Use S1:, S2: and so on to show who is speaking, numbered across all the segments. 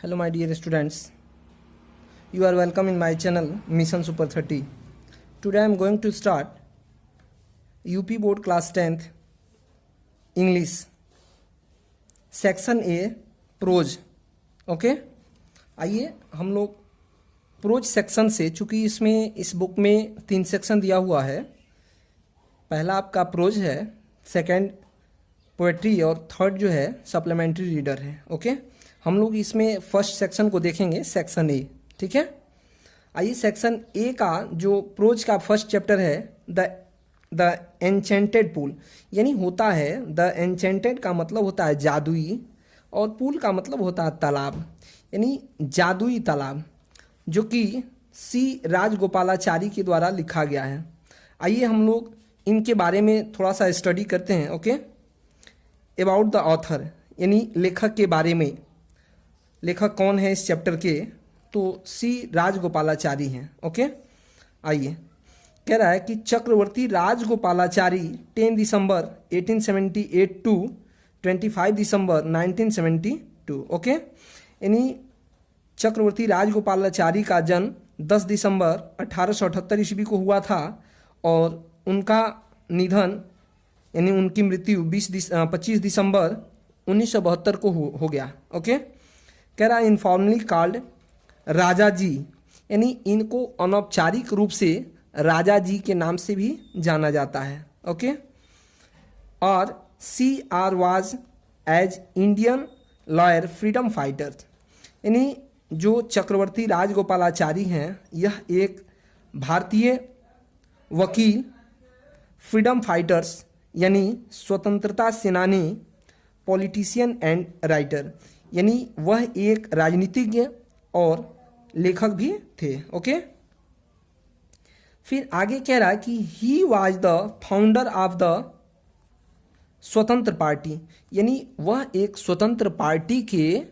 S1: Hello my dear students, you are welcome in my channel Mission Super 30. Today I am going to start UP Board Class 10th English Section A prose. Okay, आइए हम लोग pros section से, चूँकि इसमें इस book में 3 section दिया हुआ है. पहला आपका प्रोज है, सेकंड पोएट्री और थर्ड जो है सप्लीमेंट्री रीडर है. ओके, हम लोग इसमें फर्स्ट सेक्शन को देखेंगे, सेक्शन ए. ठीक है, आइए सेक्शन ए का जो प्रोज का फर्स्ट चैप्टर है द एन्चेंटेड पूल, यानी होता है द एन्चेंटेड का मतलब होता है जादुई और पूल का मतलब होता है तालाब, यानी जादुई तालाब, जो कि सी राजगोपालाचारी के द्वारा लिखा गया है. आइए हम लोग इनके बारे में थोड़ा सा स्टडी करते हैं. ओके, अबाउट द ऑथर, यानी लेखक के बारे में. लेखक कौन है इस चैप्टर के? तो सी राजगोपालाचारी हैं. ओके, आइए कह रहा है कि चक्रवर्ती राजगोपालाचारी 10 दिसंबर 1878 टू 25 दिसंबर 1972. ओके, यानी चक्रवर्ती राजगोपालाचारी का जन्म 10 दिसंबर 1878 ईस्वी को हुआ था और उनका निधन यानी उनकी मृत्यु 25 दिसंबर 1972 को हो गया. ओके, कह रहा है इनफॉर्मली कॉल्ड राजा जी, यानी इनको अनौपचारिक रूप से राजा जी के नाम से भी जाना जाता है. ओके, और C R was as Indian lawyer freedom fighter, यानी जो चक्रवर्ती राजगोपालाचारी हैं यह एक भारतीय वकील, फ्रीडम फाइटर्स यानी स्वतंत्रता सेनानी, पॉलिटिशियन एंड राइटर, यानी वह एक राजनीतिज्ञ और लेखक भी थे. ओके, फिर आगे कह रहा है कि he was the founder of the Swatantra party, यानी वह एक स्वतंत्र पार्टी के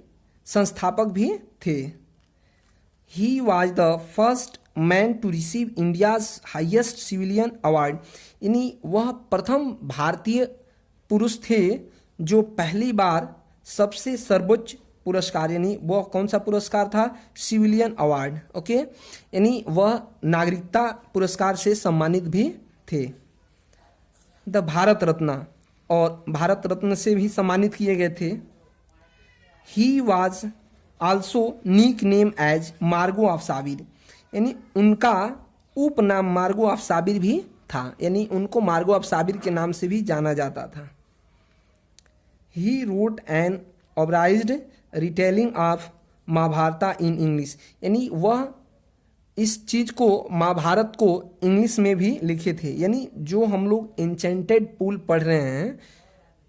S1: संस्थापक भी थे. He was the first man to receive India's highest civilian award, यानी वह प्रथम भारतीय पुरुष थे जो पहली बार सबसे सर्वोच्च पुरस्कार, यानी वह कौन सा पुरस्कार था? Civilian award. ओके, यानी वह नागरिकता पुरस्कार से सम्मानित भी थे. द भारत रत्न, और भारत रत्न से भी सम्मानित किए गए थे. ही वाज आल्सो नीक नेम एज मार्गो ऑफ साबिर, यानी उनका उपनाम मार्गो ऑफ साबिर भी था, यानी उनको मार्गो ऑफ साबिर के नाम से भी जाना जाता था. He wrote an abridged retelling of Mahabharata in English, यानी वह इस चीज़ को, महाभारत को इंग्लिश में भी लिखे थे. यानी जो हम लोग एन्चेंटेड पूल पढ़ रहे हैं,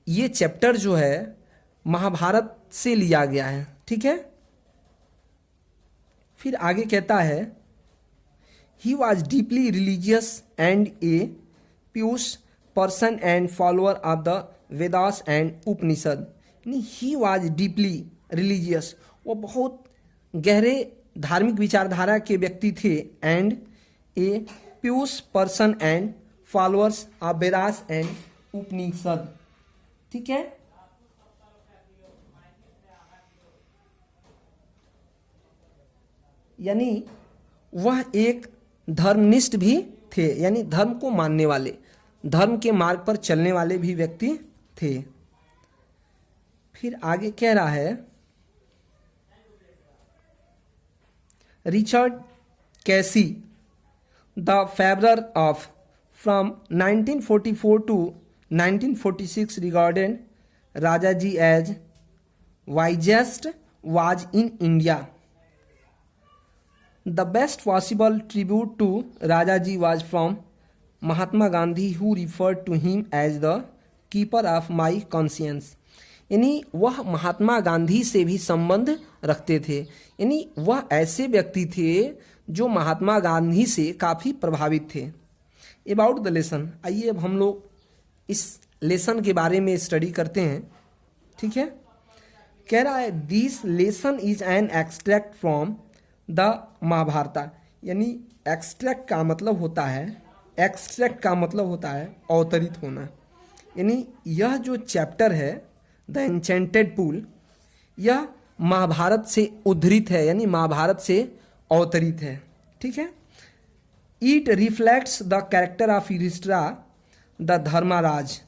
S1: ये चैप्टर जो है महाभारत से लिया गया है. ठीक है, फिर आगे कहता है he was deeply religious and a pious person and follower of the Vedas and Upanishad, यानी ही वॉज डीपली रिलीजियस, वो बहुत गहरे धार्मिक विचारधारा के व्यक्ति थे. And a pious person and followers of Vedas and Upanishad. ठीक है, यानी वह एक धर्मनिष्ठ भी थे, यानी धर्म को मानने वाले, धर्म के मार्ग पर चलने वाले भी व्यक्ति थे. फिर आगे कह रहा है Richard Casey the favourer of from 1944 to 1946 regarded Raja ji as wisest was in India. The best possible tribute to Raja ji was from Mahatma Gandhi who referred to him as the keeper of my conscience, यानी वह महात्मा गांधी से भी संबंध रखते थे, यानी वह ऐसे व्यक्ति थे जो महात्मा गांधी से काफ़ी प्रभावित थे. अबाउट द लेसन, आइए अब हम लोग इस लेसन के बारे में स्टडी करते हैं. ठीक है, कह रहा है this lesson is an extract from the Mahabharata, यानी एक्सट्रैक्ट का मतलब होता है, एक्सट्रैक्ट का मतलब होता है अवतरित होना, यानी यह जो चैप्टर है द एन्चेंटेड पूल, यह महाभारत से उद्धृत है, यानी महाभारत से अवतरित है। ठीक है। It reflects the character of Yudhishthira the Dharmaraj,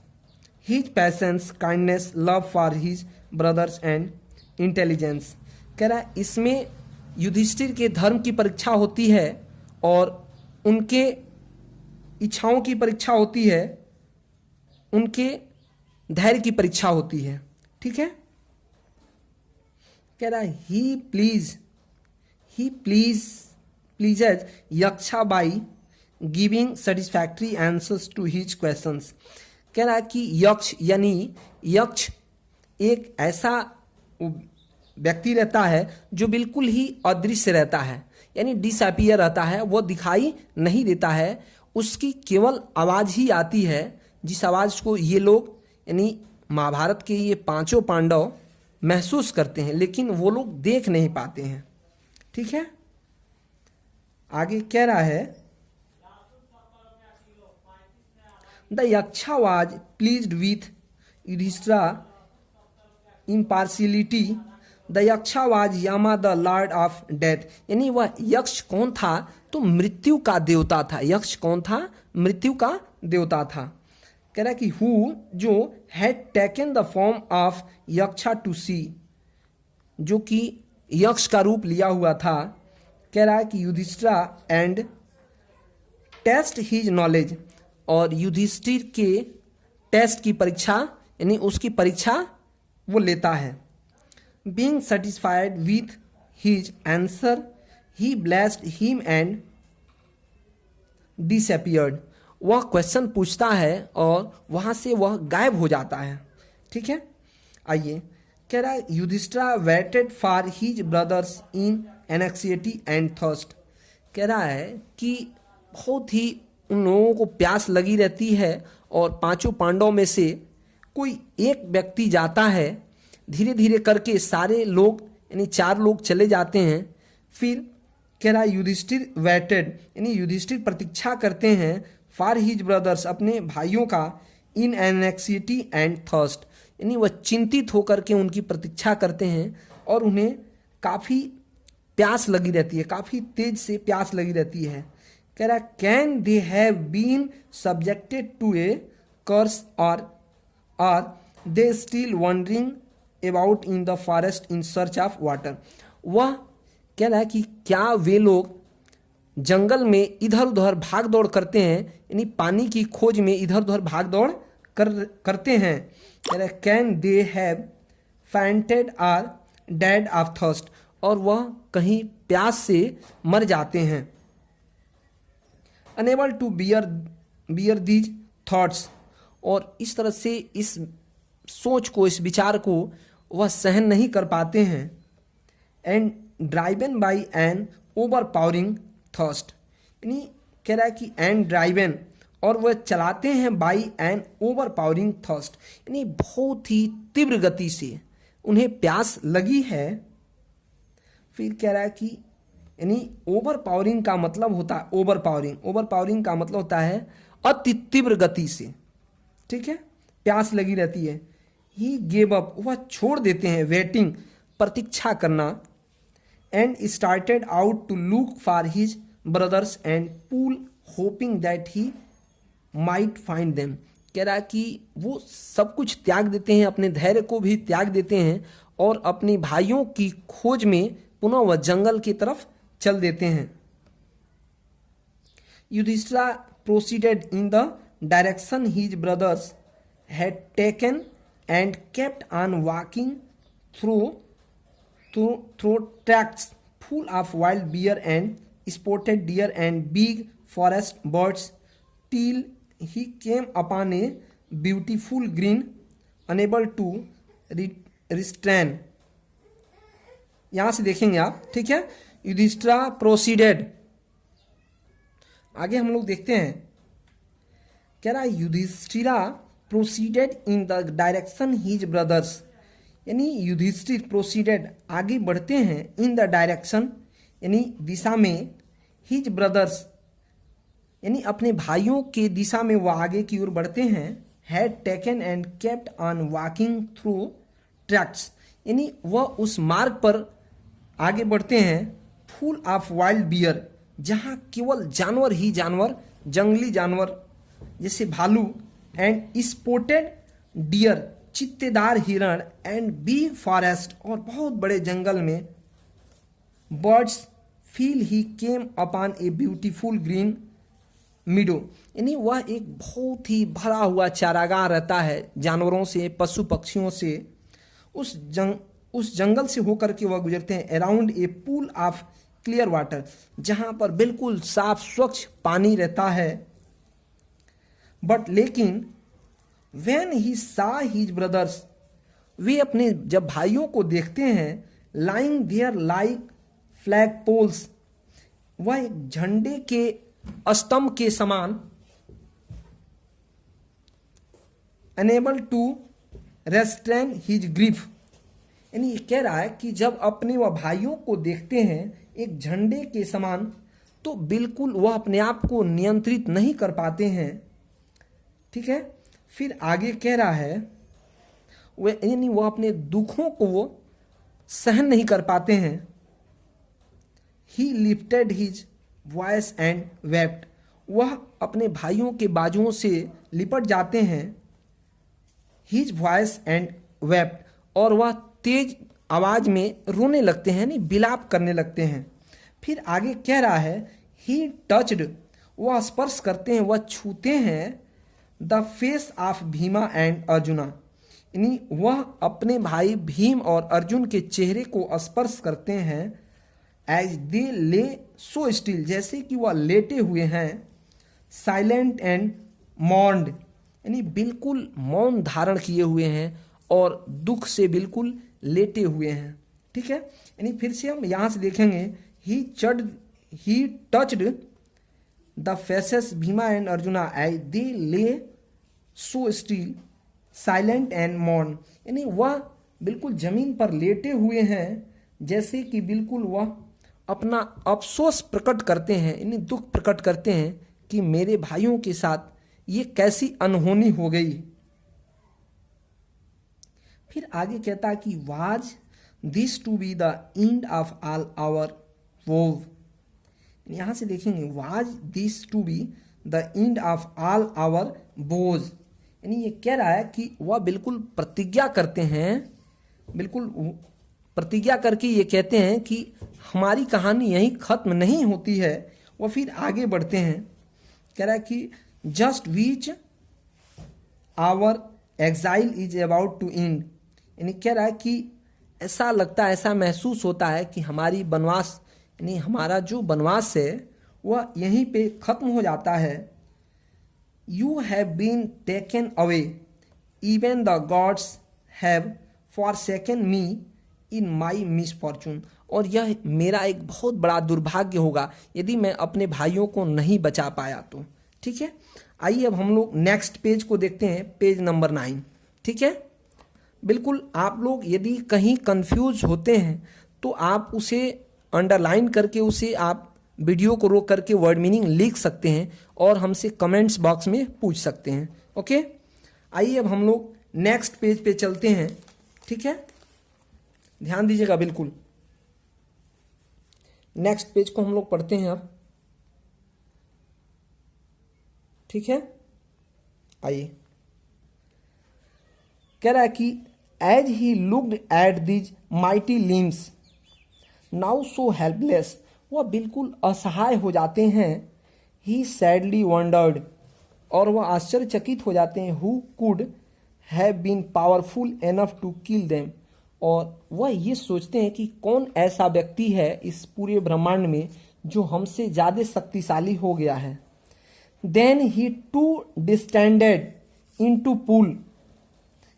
S1: his patience, kindness, love for his brothers and intelligence. कह रहा है इसमें युधिष्ठिर के धर्म की परीक्षा होती है और उनके इच्छाओं की परीक्षा होती है, उनके धैर्य की परीक्षा होती है। ठीक है। कह रहा है he pleases Yaksha by giving satisfactory answers to his questions. कह रहा है कि यक्ष यानी यक्ष एक ऐसा व्यक्ति रहता है जो बिल्कुल ही अदृश्य रहता है, यानी डिसअपियर रहता है, वो दिखाई नहीं देता है, उसकी केवल आवाज़ ही आती है, जिस आवाज़ को ये लोग यानी महाभारत के ये पांचों पांडव महसूस करते हैं, लेकिन वो लोग देख नहीं पाते हैं। ठीक है। आगे कह रहा है the Yaksha was pleased with Yudhishthira impartiality. The Yaksha was Yama the lord of death, यानी वह यक्ष कौन था? तो मृत्यु का देवता था। यक्ष कौन था? मृत्यु का देवता था। कह रहा है कि हु जो had taken the form of Yaksha to see, जो कि यक्ष का रूप लिया हुआ था। कह रहा है कि Yudhishthira and test his knowledge, और युधिष्ठिर के टेस्ट की परीक्षा यानी उसकी परीक्षा वो लेता है। Being satisfied with his answer he blessed him and disappeared. वह क्वेश्चन पूछता है और वहां से वह गायब हो जाता है। ठीक है। आइए कह रहा है Yudhishthira waited for his brothers in anxiety and thirst. कह रहा है कि बहुत ही उन लोगों को प्यास लगी रहती है और पांचों पांडवों में से कोई एक व्यक्ति जाता है, धीरे धीरे करके सारे लोग यानी 4 लोग चले जाते हैं। फिर कह रहा है युधिष्ठिर वेटेड, यानी युधिष्ठिर प्रतीक्षा करते हैं फॉर हिज ब्रदर्स, अपने भाइयों का, इन एनेक्सिटी एंड थर्स्ट, यानी वह चिंतित होकर के उनकी प्रतीक्षा करते हैं और उन्हें काफ़ी प्यास लगी रहती है, काफ़ी तेज से प्यास लगी रहती है। कह रहा है can they have been subjected to a curse और they still wandering about in the forest in search of water. वह कह रहा है कि क्या वे लोग जंगल में इधर उधर भाग दौड़ करते हैं, यानी पानी की खोज में इधर उधर भाग दौड़ करते हैं। कह रहा है can they have fainted or dead of thirst, और वह कहीं प्यास से मर जाते हैं। Unable to bear these thoughts, और इस तरह से इस सोच को, इस विचार को वह सहन नहीं कर पाते हैं। And driven by an overpowering thirst, यानी कह रहा है कि एंड ड्राइवन, और वह चलाते हैं by an overpowering thirst, यानी बहुत ही तीव्र गति से उन्हें प्यास लगी है। फिर कह रहा है कि यानी ओवर पावरिंग का मतलब होता है ओवर पावरिंग का मतलब होता है अति तीव्र गति से। ठीक है। प्यास लगी रहती है। ही गेव अप, वह छोड़ देते हैं, वेटिंग प्रतीक्षा करना। And started out to look for his brothers and pool hoping that he might find them. कह रहा है कि वो सब कुछ त्याग देते हैं, अपने धैर्य को भी त्याग देते हैं और अपने भाइयों की खोज में पुनः वह जंगल की तरफ चल देते हैं। Yudhishthira proceeded in the direction his brothers had taken and kept on walking through tracts full of wild bear and spotted deer and big forest birds till he came upon a beautiful green unable to restrain. यहां से देखेंगे आप। ठीक है। Yudhishthira proceeded, आगे हम लोग देखते हैं। कह रहा है Yudhishthira proceeded in the direction his brothers, यानी युधिष्ठिर प्रोसीडेड आगे बढ़ते हैं, इन द डायरेक्शन यानी दिशा में, हिज ब्रदर्स यानी अपने भाइयों के दिशा में वह आगे की ओर बढ़ते हैं। Had taken and kept on walking through tracts, यानी वह उस मार्ग पर आगे बढ़ते हैं फुल ऑफ वाइल्ड बियर, जहाँ केवल जानवर ही जानवर, जंगली जानवर जैसे भालू एंड स्पोटेड डियर, चित्तेदार हिरण एंड बी फॉरेस्ट, और बहुत बड़े जंगल में birds feel he came upon a beautiful green मीडो, यानी वह एक बहुत ही भरा हुआ चारागाह रहता है जानवरों से, पशु पक्षियों से। उस जंगल से होकर के वह गुजरते हैं around a pool of clear water, जहाँ पर बिल्कुल साफ स्वच्छ पानी रहता है। बट लेकिन व्हेन ही सा हिज ब्रदर्स, वे अपने जब भाइयों को देखते हैं lying there like flag poles, वह एक झंडे के स्तंभ के समान, unable to restrain his grief, यानी ये कह रहा है कि जब अपने वह भाइयों को देखते हैं एक झंडे के समान, तो बिल्कुल वह अपने आप को नियंत्रित नहीं कर पाते हैं। ठीक है, फिर आगे कह रहा है वह, यानी वह अपने दुखों को वो सहन नहीं कर पाते हैं। ही lifted his voice and wept, वह अपने भाइयों के बाजुओं से लिपट जाते हैं। हिज वॉइस एंड वेप्ट, और वह तेज आवाज में रोने लगते हैं, यानी विलाप करने लगते हैं। फिर आगे कह रहा है ही टच्ड, वह स्पर्श करते हैं, वह छूते हैं the face of Bhima and arjuna, यानी वह अपने भाई भीम और अर्जुन के चेहरे को स्पर्श करते हैं। As they lay so still, जैसे कि वह लेटे हुए हैं। साइलेंट एंड मॉर्न्ड, यानी बिल्कुल मौन धारण किए हुए हैं और दुख से बिल्कुल लेटे हुए हैं। ठीक है, यानी फिर से हम यहाँ से देखेंगे he touched the faces Bhima and Arjuna as they lay so still silent and mourn, यानी वह बिल्कुल जमीन पर लेटे हुए हैं, जैसे कि बिल्कुल वह अपना अफसोस प्रकट करते हैं, यानी दुख प्रकट करते हैं कि मेरे भाइयों के साथ ये कैसी अनहोनी हो गई। फिर आगे कहता है कि was this to be the end of all our woe, यहां से देखेंगे was this to be the end of all our बोझ, यानी ये कह रहा है कि वह बिल्कुल प्रतिज्ञा करते हैं, बिल्कुल प्रतिज्ञा करके ये कहते हैं कि हमारी कहानी यहीं खत्म नहीं होती है। वह फिर आगे बढ़ते हैं, कह रहा है कि just which our exile is about to end, यानी कह रहा है कि ऐसा लगता है, ऐसा महसूस होता है कि हमारी वनवास, यानी हमारा जो वनवास है वह यहीं पे खत्म हो जाता है। You have been taken away, even the gods have forsaken me in my misfortune, और यह मेरा एक बहुत बड़ा दुर्भाग्य होगा यदि मैं अपने भाइयों को नहीं बचा पाया तो। ठीक है, आइए अब हम लोग नेक्स्ट पेज को देखते हैं, पेज नंबर 9। ठीक है, बिल्कुल आप लोग यदि कहीं कंफ्यूज होते हैं तो आप उसे अंडरलाइन करके उसे आप वीडियो को रोक करके वर्ड मीनिंग लिख सकते हैं और हमसे कमेंट्स बॉक्स में पूछ सकते हैं। ओके, आइए अब हम लोग नेक्स्ट पेज पे चलते हैं। ठीक है, ध्यान दीजिएगा बिल्कुल। नेक्स्ट पेज को हम लोग पढ़ते हैं अब। ठीक है, आइए, कह रहा है कि as he looked at these mighty limbs now so helpless, वह बिल्कुल असहाय हो जाते हैं। ही सैडली वंडर्ड, और वह आश्चर्यचकित हो जाते हैं। Who could have been powerful enough to kill them, और वह ये सोचते हैं कि कौन ऐसा व्यक्ति है इस पूरे ब्रह्मांड में जो हमसे ज़्यादा शक्तिशाली हो गया है। Then he too distended into pool,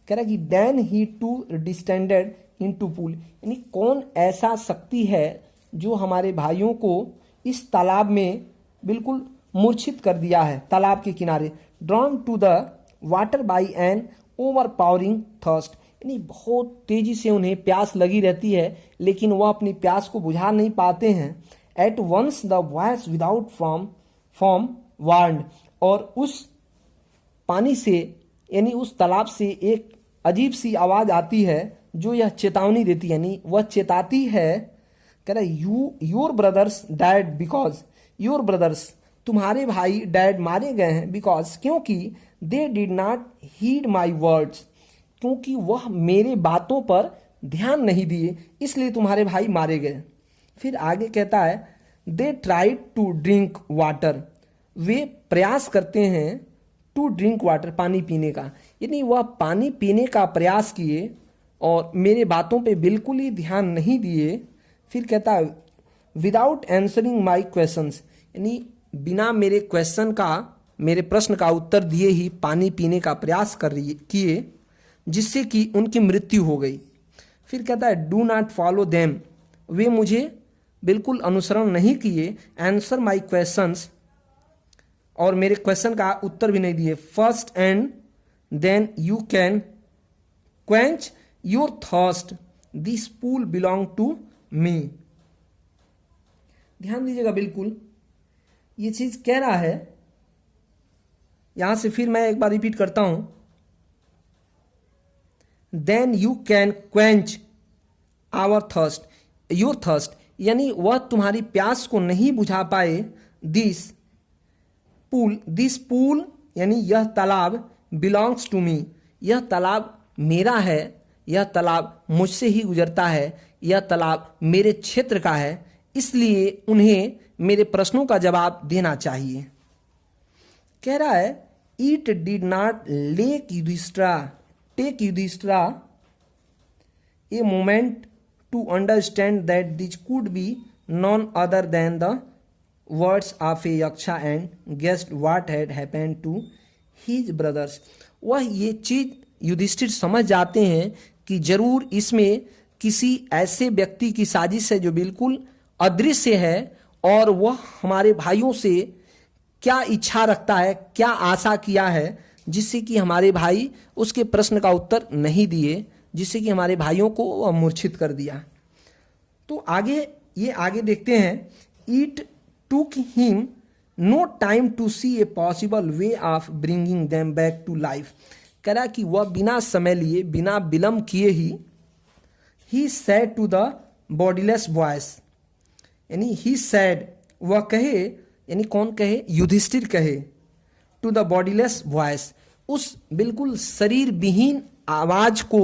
S1: कह रहा है कि then he too distended into pool, यानी कौन ऐसा शक्ति है जो हमारे भाइयों को इस तालाब में बिल्कुल मूर्छित कर दिया है, तालाब के किनारे। Drawn to the water by an overpowering thirst, यानी बहुत तेजी से उन्हें प्यास लगी रहती है लेकिन वह अपनी प्यास को बुझा नहीं पाते हैं। At once the voice without form warned, और उस पानी से यानी उस तालाब से एक अजीब सी आवाज आती है जो यह चेतावनी देती है, यानी वह चेताती है, कह रहा है your brothers dead because, your brothers तुम्हारे भाई डैड मारे गए हैं, बिकॉज क्योंकि they did not heed my words, क्योंकि वह मेरे बातों पर ध्यान नहीं दिए, इसलिए तुम्हारे भाई मारे गए। फिर आगे कहता है they tried to drink water, वे प्रयास करते हैं टू ड्रिंक वाटर, पानी पीने का, यानी वह पानी पीने का प्रयास किए और मेरे बातों पे बिल्कुल ही ध्यान नहीं दिए। फिर कहता है विदाउट आंसरिंग माई क्वेश्चंस, यानी बिना मेरे क्वेश्चन का, मेरे प्रश्न का उत्तर दिए ही पानी पीने का प्रयास किए, जिससे कि उनकी मृत्यु हो गई। फिर कहता है डू नॉट फॉलो देम, वे मुझे बिल्कुल अनुसरण नहीं किए, आंसर माई क्वेश्चंस, और मेरे क्वेश्चन का उत्तर भी नहीं दिए, first and then you can quench your thirst, this pool belong to me. ध्यान दीजिएगा, बिल्कुल ये चीज कह रहा है। यहां से फिर मैं एक बार रिपीट करता हूं, then you can quench our thirst, your thirst, यानी वह तुम्हारी प्यास को नहीं बुझा पाए, दिस पूल यानी यह तालाब, बिलोंग्स टू मी, यह तालाब मेरा है, यह तालाब मुझसे ही गुजरता है, यह तालाब मेरे क्षेत्र का है, इसलिए उन्हें मेरे प्रश्नों का जवाब देना चाहिए। कह रहा है it did not take Yudhishthira a moment to understand that this could be none other than the words of a Yaksha and guessed what had happened to his brothers. वह ये चीज युधिष्ठिर समझ जाते हैं कि जरूर इसमें किसी ऐसे व्यक्ति की साजिश है जो बिल्कुल अदृश्य है, और वह हमारे भाइयों से क्या इच्छा रखता है, क्या आशा किया है, जिससे कि हमारे भाई उसके प्रश्न का उत्तर नहीं दिए, जिससे कि हमारे भाइयों को मूर्छित कर दिया। तो आगे देखते हैं, it took him no time to see a possible way of bringing them back to life. कह रहा कि वह बिना समय लिए, बिना विलंब किए ही said to the bodiless voice, यानी ही सेड, वह कहे, यानी कौन कहे, युधिष्ठिर कहे, टू द बॉडीलेस वॉइस, उस बिल्कुल शरीर विहीन आवाज को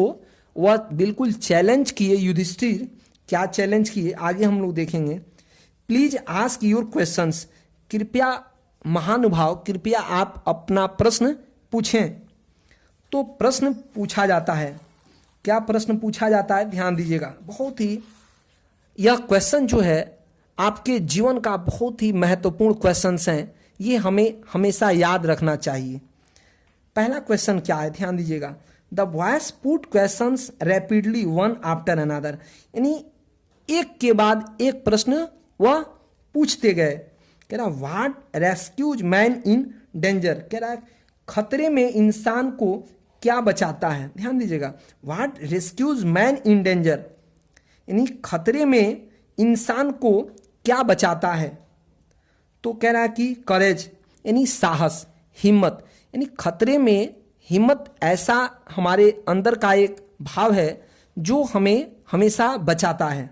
S1: वह बिल्कुल चैलेंज किए। युधिष्ठिर क्या चैलेंज किए, आगे हम लोग देखेंगे। प्लीज आस्क योर क्वेश्चंस, कृपया महानुभाव, कृपया आप अपना प्रश्न पूछें। तो प्रश्न पूछा जाता है, क्या प्रश्न पूछा जाता है, ध्यान दीजिएगा, बहुत ही यह क्वेश्चन जो है आपके जीवन का बहुत ही महत्वपूर्ण क्वेश्चंस हैं, ये हमें हमेशा याद रखना चाहिए। पहला क्वेश्चन क्या है, ध्यान दीजिएगा, the voice put questions rapidly one after another, यानी एक के बाद एक प्रश्न वह पूछते गए। कह रहा what rescues man in danger, कह रहा है खतरे में इंसान को क्या बचाता है, ध्यान दीजिएगा, what rescues man in danger, यानी खतरे में इंसान को क्या बचाता है। तो कह रहा है कि करेज, यानी साहस, हिम्मत, यानी खतरे में हिम्मत ऐसा हमारे अंदर का एक भाव है जो हमें हमेशा बचाता है।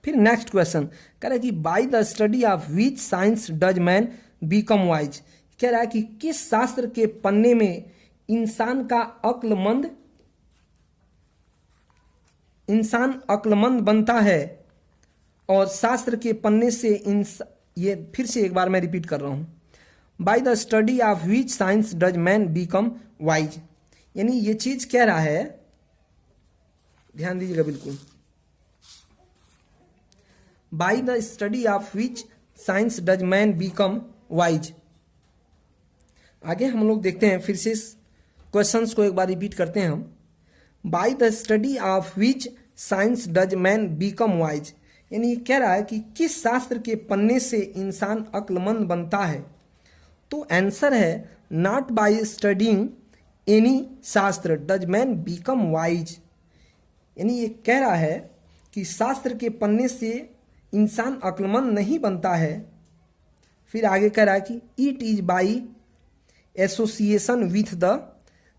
S1: फिर नेक्स्ट क्वेश्चन कह रहा है कि by the study of which science does man become wise, कह रहा है कि किस शास्त्र के पन्ने में इंसान अक्लमंद बनता है, और शास्त्र के पन्ने से ये फिर से एक बार मैं रिपीट कर रहा हूं, by the study of which science does man become wise, यानी ये चीज कह रहा है, ध्यान दीजिएगा बिल्कुल, by the study of which science does man become wise. आगे हम लोग देखते हैं, फिर से क्वेश्चंस को एक बार रिपीट करते हैं हम, by the study of which science does man become wise, यानी ये कह रहा है कि किस शास्त्र के पन्ने से इंसान अक्लमंद बनता है। तो आंसर है नॉट बाय स्टडिंग एनी शास्त्र डज मैन बिकम वाइज, यानी ये कह रहा है कि शास्त्र के पन्ने से इंसान अक्लमंद नहीं बनता है। फिर आगे कह रहा है कि it is by association with the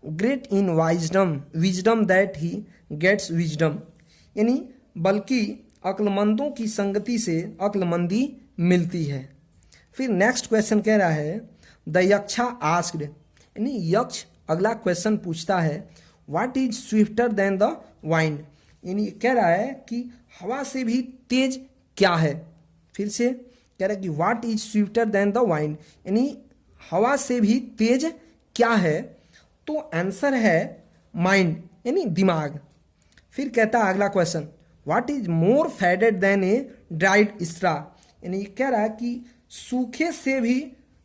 S1: great in wisdom wisdom that he gets wisdom, यानी बल्कि अक्लमंदों की संगति से अक्लमंदी मिलती है। फिर नेक्स्ट क्वेश्चन कह रहा है द यक्षा आस्क्ड, यानी यक्ष अगला क्वेश्चन पूछता है what is swifter than the wind, यानी कह रहा है कि हवा से भी तेज क्या है। फिर से कह रहा है कि what is swifter than the wind, यानी हवा से भी तेज क्या है। तो आंसर है माइंड, यानी दिमाग। फिर कहता है अगला question what is more faded than a dried straw, यानी कह रहा है कि सूखे से भी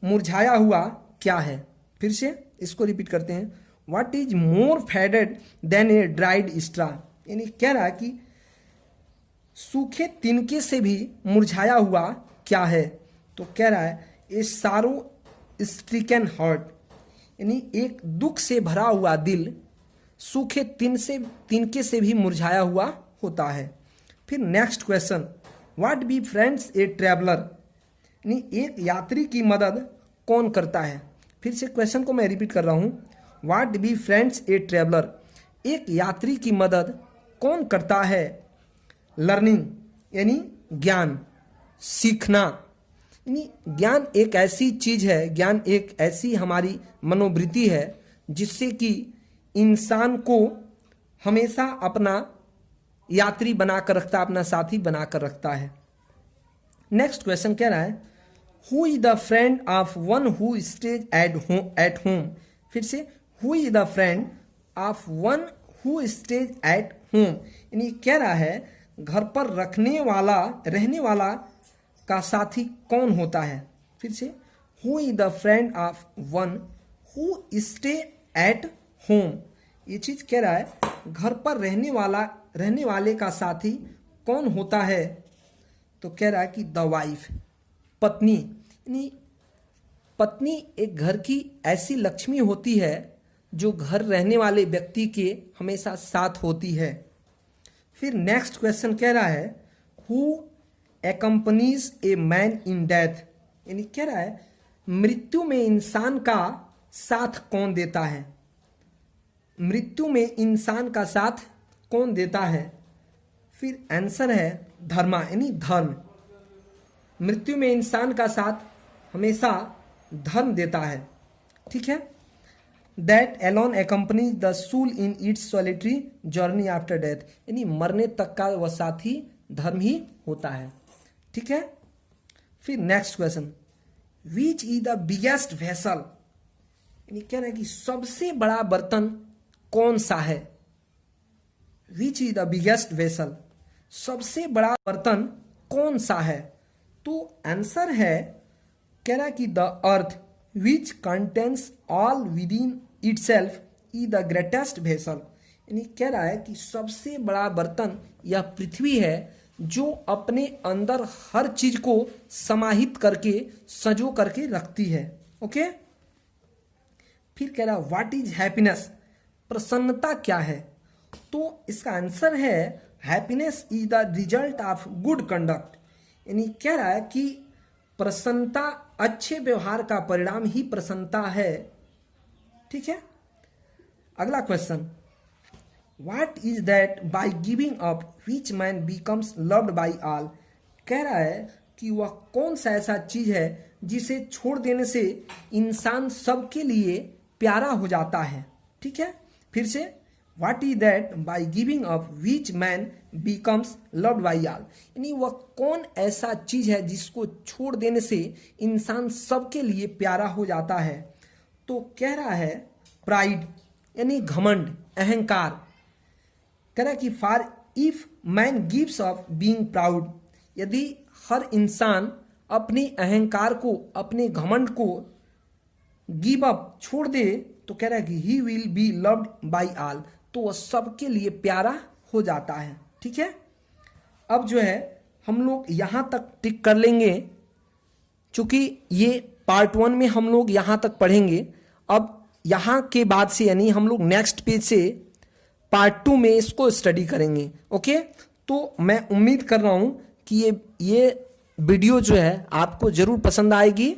S1: मुरझाया हुआ क्या है। फिर से इसको रिपीट करते हैं what is more faded than a dried straw, यानी कह रहा है कि सूखे तिनके से भी मुरझाया हुआ क्या है। तो कह रहा है ए सारो स्ट्रिकन हार्ट, यानी एक दुख से भरा हुआ दिल सूखे तिनके से भी मुरझाया हुआ होता है। फिर next question what be friends A traveller, यानी एक यात्री की मदद कौन करता है। फिर से क्वेश्चन को मैं रिपीट कर रहा हूँ what be friends A traveller, एक यात्री की मदद कौन करता है। लर्निंग, यानी ज्ञान, सीखना, यानी ज्ञान एक ऐसी चीज है, ज्ञान एक ऐसी हमारी मनोवृत्ति है जिससे कि इंसान को हमेशा अपना यात्री बनाकर रखता है, अपना साथी बनाकर रखता है। नेक्स्ट क्वेश्चन कह रहा है who is the friend of one who stays at home. फिर से who is the friend of one who stays at home, यानी कह रहा है घर पर रहने वाला का साथी कौन होता है। फिर से who is the friend of one who stay at home, ये चीज कह रहा है घर पर रहने वाले का साथी कौन होता है। तो कह रहा है कि द वाइफ, पत्नी, यानी पत्नी एक घर की ऐसी लक्ष्मी होती है जो घर रहने वाले व्यक्ति के हमेशा साथ होती है। फिर नेक्स्ट क्वेश्चन कह रहा है who accompanies a man in death, यानी कह रहा है मृत्यु में इंसान का साथ कौन देता है। मृत्यु में इंसान का साथ कौन देता है। फिर आंसर है धर्मा, यानी धर्म। मृत्यु में इंसान का साथ हमेशा धर्म देता है। ठीक है। दैट एलोन एक्कम्पनीज द सूल in its solitary journey after death, यानी मरने तक का वह साथी धर्म ही होता है। ठीक है। फिर next question which is the biggest vessel, यानी कह रहा है कि सबसे बड़ा बर्तन कौन सा है। Which is the biggest vessel, सबसे बड़ा बर्तन कौन सा है। तो आंसर है कह रहा है कि the earth which contains all with in itself is the greatest vessel, यानी कह रहा है कि सबसे बड़ा बर्तन यह पृथ्वी है जो अपने अंदर हर चीज को समाहित करके सजो करके रखती है। ओके। फिर कह रहा व्हाट इज हैप्पीनेस, प्रसन्नता क्या है। तो इसका आंसर है happiness is the result of good conduct, यानी कह रहा है कि प्रसन्नता अच्छे व्यवहार का परिणाम ही प्रसन्नता है। ठीक है। अगला question what is that by giving up which man becomes loved by all, कह रहा है कि वह कौन सा ऐसा चीज है जिसे छोड़ देने से इंसान सबके लिए प्यारा हो जाता है। ठीक है। फिर से what is that by giving up which man becomes loved by all, यानी वह कौन ऐसा चीज है जिसको छोड़ देने से इंसान सबके लिए प्यारा हो जाता है। तो कह रहा है प्राइड, यानी घमंड, अहंकार। कह रहा है कि for if man gives up being proud, यदि हर इंसान अपने अहंकार को, अपने घमंड को गिव अप, छोड़ दे, तो कह रहा है कि he will be loved by all, तो वह सबके लिए प्यारा हो जाता है। ठीक है। अब जो है हम लोग यहां तक टिक कर लेंगे, चूंकि ये पार्ट 1 में हम लोग यहां तक पढ़ेंगे। अब यहां के बाद से यानी हम लोग नेक्स्ट पेज से पार्ट 2 में इसको स्टडी करेंगे। ओके। तो मैं उम्मीद कर रहा हूं कि ये वीडियो जो है आपको जरूर पसंद आएगी।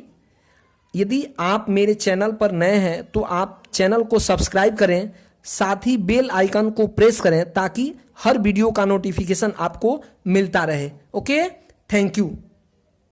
S1: यदि आप मेरे चैनल पर नए हैं तो आप चैनल को सब्सक्राइब करें, साथ ही बेल आइकन को प्रेस करें ताकि हर वीडियो का नोटिफिकेशन आपको मिलता रहे। Okay, thank you.